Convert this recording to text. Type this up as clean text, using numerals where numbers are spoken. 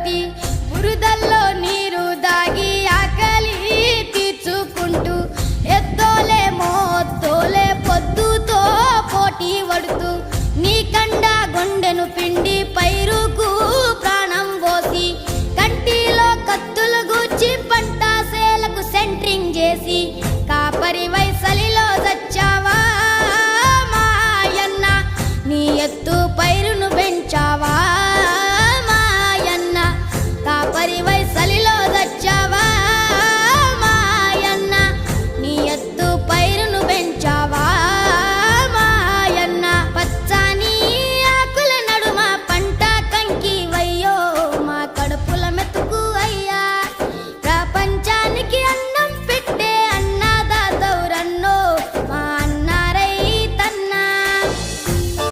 తోటి బురదల్లో నీరు దాగి ఆకలి తీర్చుకుంటూ ఎత్తోలే మోత్తోలే పొద్దుతో పోటీ పడుతూ నీ